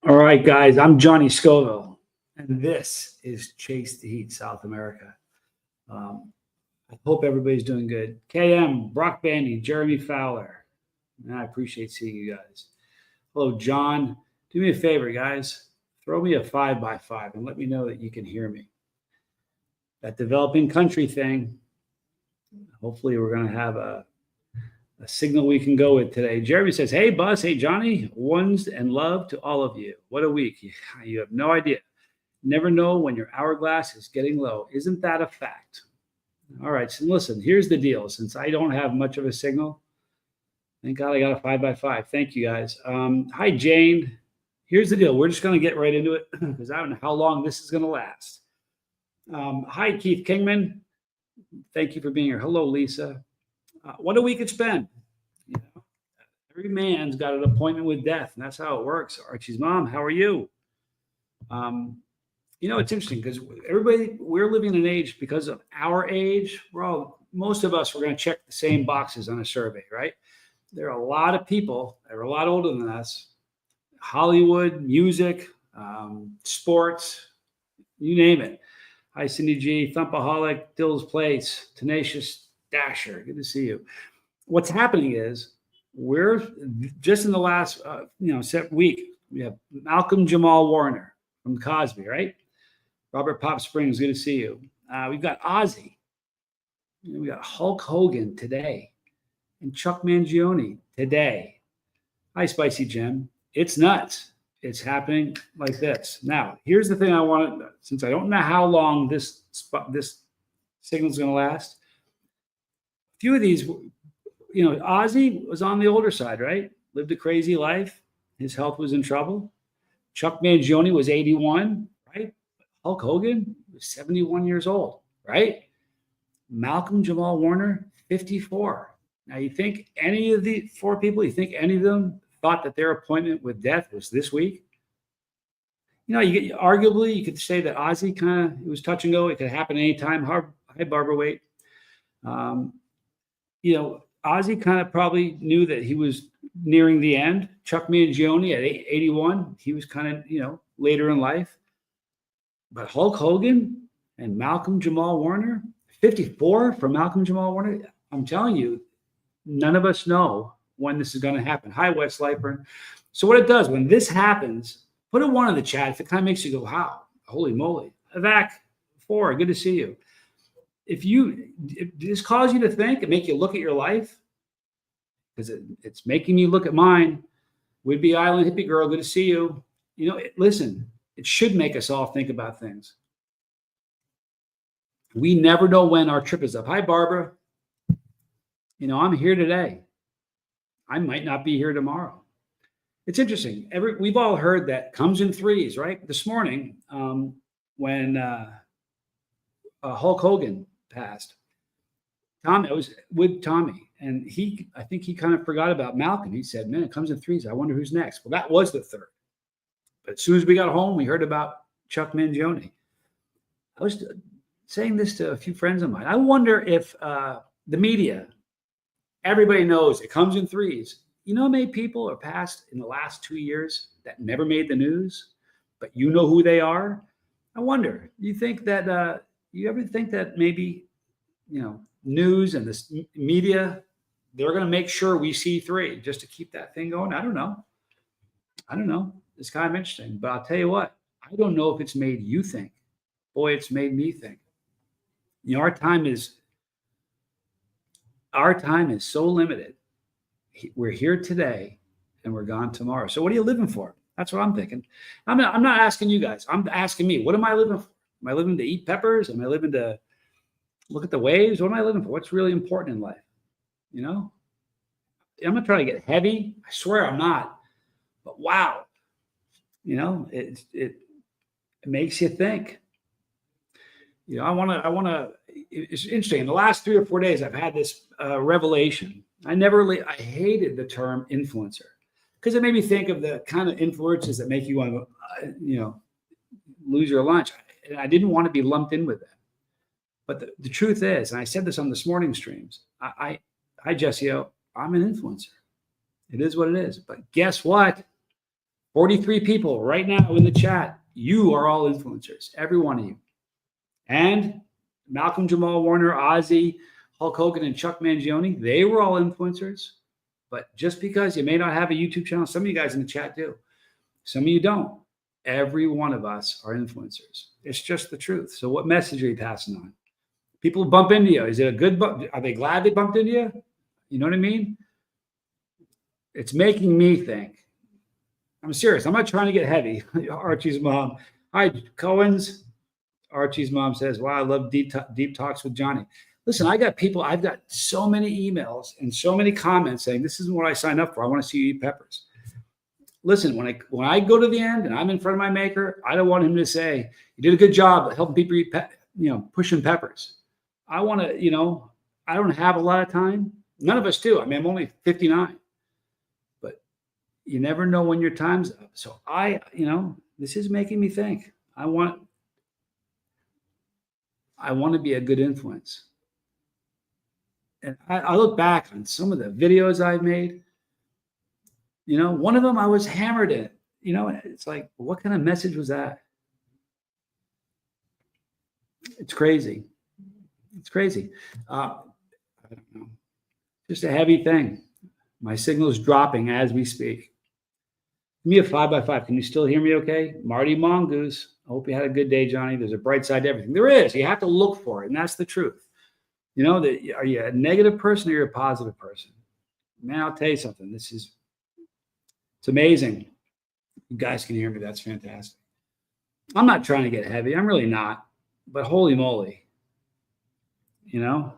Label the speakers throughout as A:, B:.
A: All right, guys, I'm Johnny Scoville, and this is Chase the Heat South America. I hope everybody's doing good. KM, Brock Bandy, Jeremy Fowler. I appreciate seeing you guys. Hello, John. Do me a favor, guys. Throw me a 5x5 and let me know that you can hear me. That developing country thing, hopefully we're going to have a signal we can go with today. Jeremy says, hey, Buzz. Hey, Johnny. Ones and love to all of you. What a week. You have no idea. Never know when your hourglass is getting low. Isn't that a fact? All right. So listen, here's the deal. Since I don't have much of a signal, thank God I got a 5x5. Thank you, guys. Hi, Jane. Here's the deal. We're just going to get right into it because I don't know how long this is going to last. Hi, Keith Kingman. Thank you for being here. Hello, Lisa. What a week it's been. You know, every man's got an appointment with death, and that's how it works. Archie's mom, how are you? It's interesting because we're living in an age, because of our age, most of us, we're going to check the same boxes on a survey, right? There are a lot of people that are a lot older than us. Hollywood, music, sports, you name it. Hi, Cindy G, Thumpaholic, Dill's Place, Tenacious Dasher. Good to see you. What's happening is we're just in the last week, we have Malcolm Jamal Warner from Cosby, right? Robert Pop Springs, good to see you. We've got Ozzy. We got Hulk Hogan today and Chuck Mangione today. Hi, Spicy Jim. It's nuts. It's happening like this. Now, here's the thing I want to, since I don't know how long this signal is going to last. A few of these, Ozzy was on the older side, right? Lived a crazy life. His health was in trouble. Chuck Mangione was 81, right? Hulk Hogan was 71 years old, right? Malcolm Jamal Warner, 54. Now, you think any of the four people, any of them thought that their appointment with death was this week? Arguably, you could say that Ozzy it was touch and go. It could happen anytime. Hi, Barbara Waite. Ozzy kind of probably knew that he was nearing the end. Chuck Mangione at 81, he was kind of, later in life. But Hulk Hogan and Malcolm Jamal Warner, 54 for Malcolm Jamal Warner. I'm telling you, none of us know when this is going to happen. Hi, Wes Leipern. So what it does, when this happens, put a 1 in the chat if it kind of makes you go, wow, holy moly. Avac 4, good to see you. If this cause you to think and make you look at your life, because it's making me look at mine. Whidbey Island Hippie Girl, good to see you. Listen, it should make us all think about things. We never know when our trip is up. Hi, Barbara. I'm here today. I might not be here tomorrow. It's interesting. We've all heard that comes in threes, right? This morning, when Hulk Hogan passed, I was with Tommy, and I think he kind of forgot about Malcolm. He said, man, it comes in threes. I wonder who's next. Well, that was the third. But as soon as we got home, we heard about Chuck Mangione. I was saying this to a few friends of mine. I wonder if the media, everybody knows it comes in threes. You know how many people are passed in the last 2 years that never made the news, but you know who they are? I wonder, you think that, you ever think that maybe, news and this media, they're going to make sure we see 3 just to keep that thing going? I don't know. It's kind of interesting, but I'll tell you what, I don't know if it's made you think. Boy, it's made me think. Our time is so limited. We're here today and we're gone tomorrow. So what are you living for? That's what I'm thinking. I'm not asking you guys. I'm asking me, what am I living for? Am I living to eat peppers? Am I living to look at the waves? What am I living for? What's really important in life? I'm not trying to get heavy. I swear I'm not. But wow, it makes you think. It's interesting. In the last 3 or 4 days, I've had this revelation. I hated the term influencer because it made me think of the kind of influences that make you want to, lose your lunch. And I didn't want to be lumped in with that. But the truth is, and I said this on this morning streams, hi, Jesse, I'm an influencer. It is what it is. But guess what? 43 people right now in the chat. You are all influencers, every one of you. And Malcolm Jamal Warner, Ozzy, Hulk Hogan, and Chuck Mangione, they were all influencers. But just because you may not have a YouTube channel, some of you guys in the chat do. Some of you don't. Every one of us are influencers. It's just the truth. So what message are you passing on? People bump into you. Is it a good bump? Are they glad they bumped into you? You know what I mean? It's making me think. I'm serious. I'm not trying to get heavy. Archie's mom. Hi, Cohen's. Archie's mom says, wow, I love deep talks with Johnny. Listen, I've got so many emails and so many comments saying, this isn't what I signed up for. I want to see you eat peppers. Listen, when I go to the end and I'm in front of my maker, I don't want him to say, you did a good job helping people eat, pushing peppers. I want to, I don't have a lot of time. None of us do. I mean, I'm only 59. But you never know when your time's up. So this is making me think. I want to be a good influence. And I look back on some of the videos I've made. One of them I was hammered in. It's like, what kind of message was that? It's crazy. It's crazy. I don't know. Just a heavy thing. My signal is dropping as we speak. Give me a 5x5. Can you still hear me okay? Marty Mongoose. I hope you had a good day, Johnny. There's a bright side to everything. There is. You have to look for it, and that's the truth. Are you a negative person or you're a positive person? Man, I'll tell you something. It's amazing. You guys can hear me. That's fantastic. I'm not trying to get heavy. I'm really not. But holy moly. And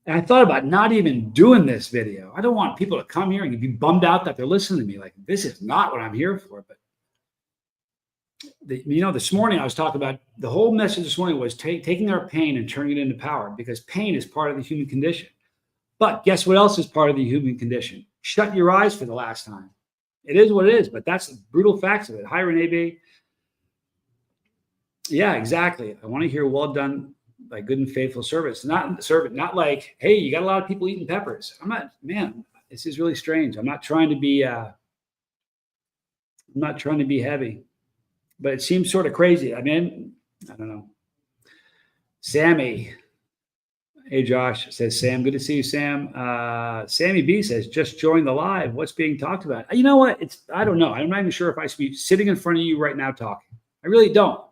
A: I thought about not even doing this video. I don't want people to come here and be bummed out that they're listening to me. Like, this is not what I'm here for. But this morning I was talking about the whole message this morning was taking our pain and turning it into power, because pain is part of the human condition. But guess what else is part of the human condition? Shut your eyes for the last time. It is what it is, but that's the brutal facts of it. Hi, Renee B. Yeah, exactly. I want to hear well done by good and faithful servants. Not like, hey, you got a lot of people eating peppers. This is really strange. I'm not trying to be heavy. But it seems sort of crazy. I mean, I don't know. Sammy. Hey, Josh, says Sam. Good to see you, Sam. Sammy B says, just joined the live. What's being talked about? You know what? I don't know. I'm not even sure if I should be sitting in front of you right now talking. I really don't.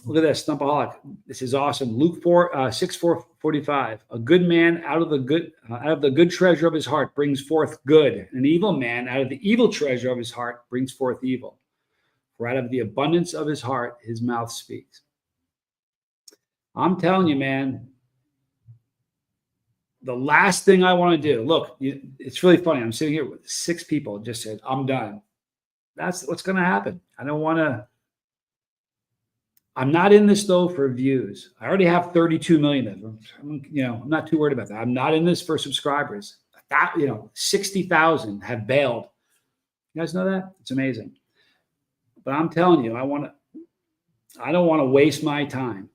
A: Look at this, Stumpaholic. This is awesome. Luke 6:45. A good man out of the good treasure of his heart brings forth good. An evil man out of the evil treasure of his heart brings forth evil. For out of the abundance of his heart, his mouth speaks. I'm telling you, man, the last thing I want to do, look, it's really funny. I'm sitting here with 6 people just said, I'm done. That's what's going to happen. I'm not in this, though, for views. I already have 32 million of them. I'm not too worried about that. I'm not in this for subscribers. 60,000 have bailed. You guys know that? It's amazing. But I'm telling you, I don't want to waste my time.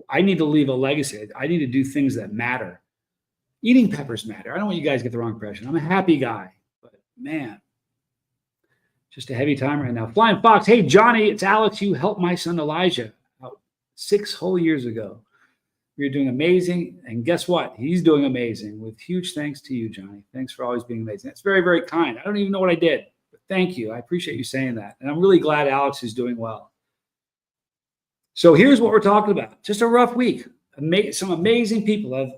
A: I need to leave a legacy. I need to do things that matter. Eating peppers matter. I don't want you guys to get the wrong impression. I'm a happy guy, but man, just a heavy time right now. Flying Fox. Hey, Johnny, it's Alex. You helped my son Elijah out 6 whole years ago. You're doing amazing. And guess what? He's doing amazing. With huge thanks to you, Johnny. Thanks for always being amazing. That's very, very kind. I don't even know what I did, but thank you. I appreciate you saying that. And I'm really glad Alex is doing well. So here's what we're talking about. Just a rough week. Some amazing people have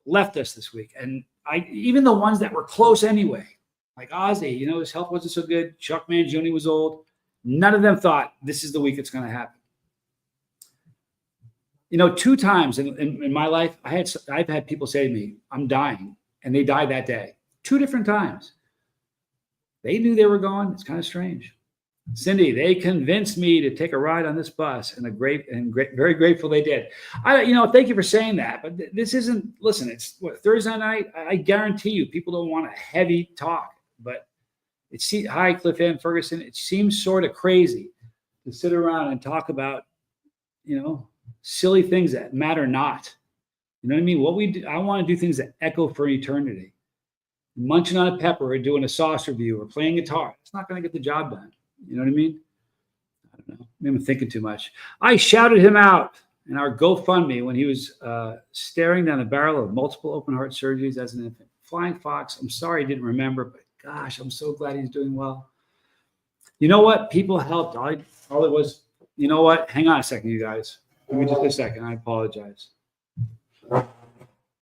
A: left us this week. And even the ones that were close anyway, like Ozzy, his health wasn't so good. Chuck Mangione was old. None of them thought this is the week it's going to happen. 2 times in my life, I've had people say to me, I'm dying. And they died that day. 2 different times. They knew they were gone. It's kind of strange. Cindy, they convinced me to take a ride on this bus, and very grateful they did. Thank you for saying that. But this isn't. Listen, it's Thursday night. I guarantee you, people don't want a heavy talk. But hi, Cliff Ann Ferguson. It seems sort of crazy to sit around and talk about, silly things that matter not. You know what I mean? What we do, I want to do things that echo for eternity. Munching on a pepper or doing a sauce review or playing guitar, it's not going to get the job done. You know what I mean? I don't know. Maybe I'm thinking too much. I shouted him out in our GoFundMe when he was staring down the barrel of multiple open heart surgeries as an infant. Flying Fox, I'm sorry I didn't remember, but gosh, I'm so glad he's doing well. You know what? People helped. All it was, you know what? Hang on a second, you guys. Give me just a second. I apologize.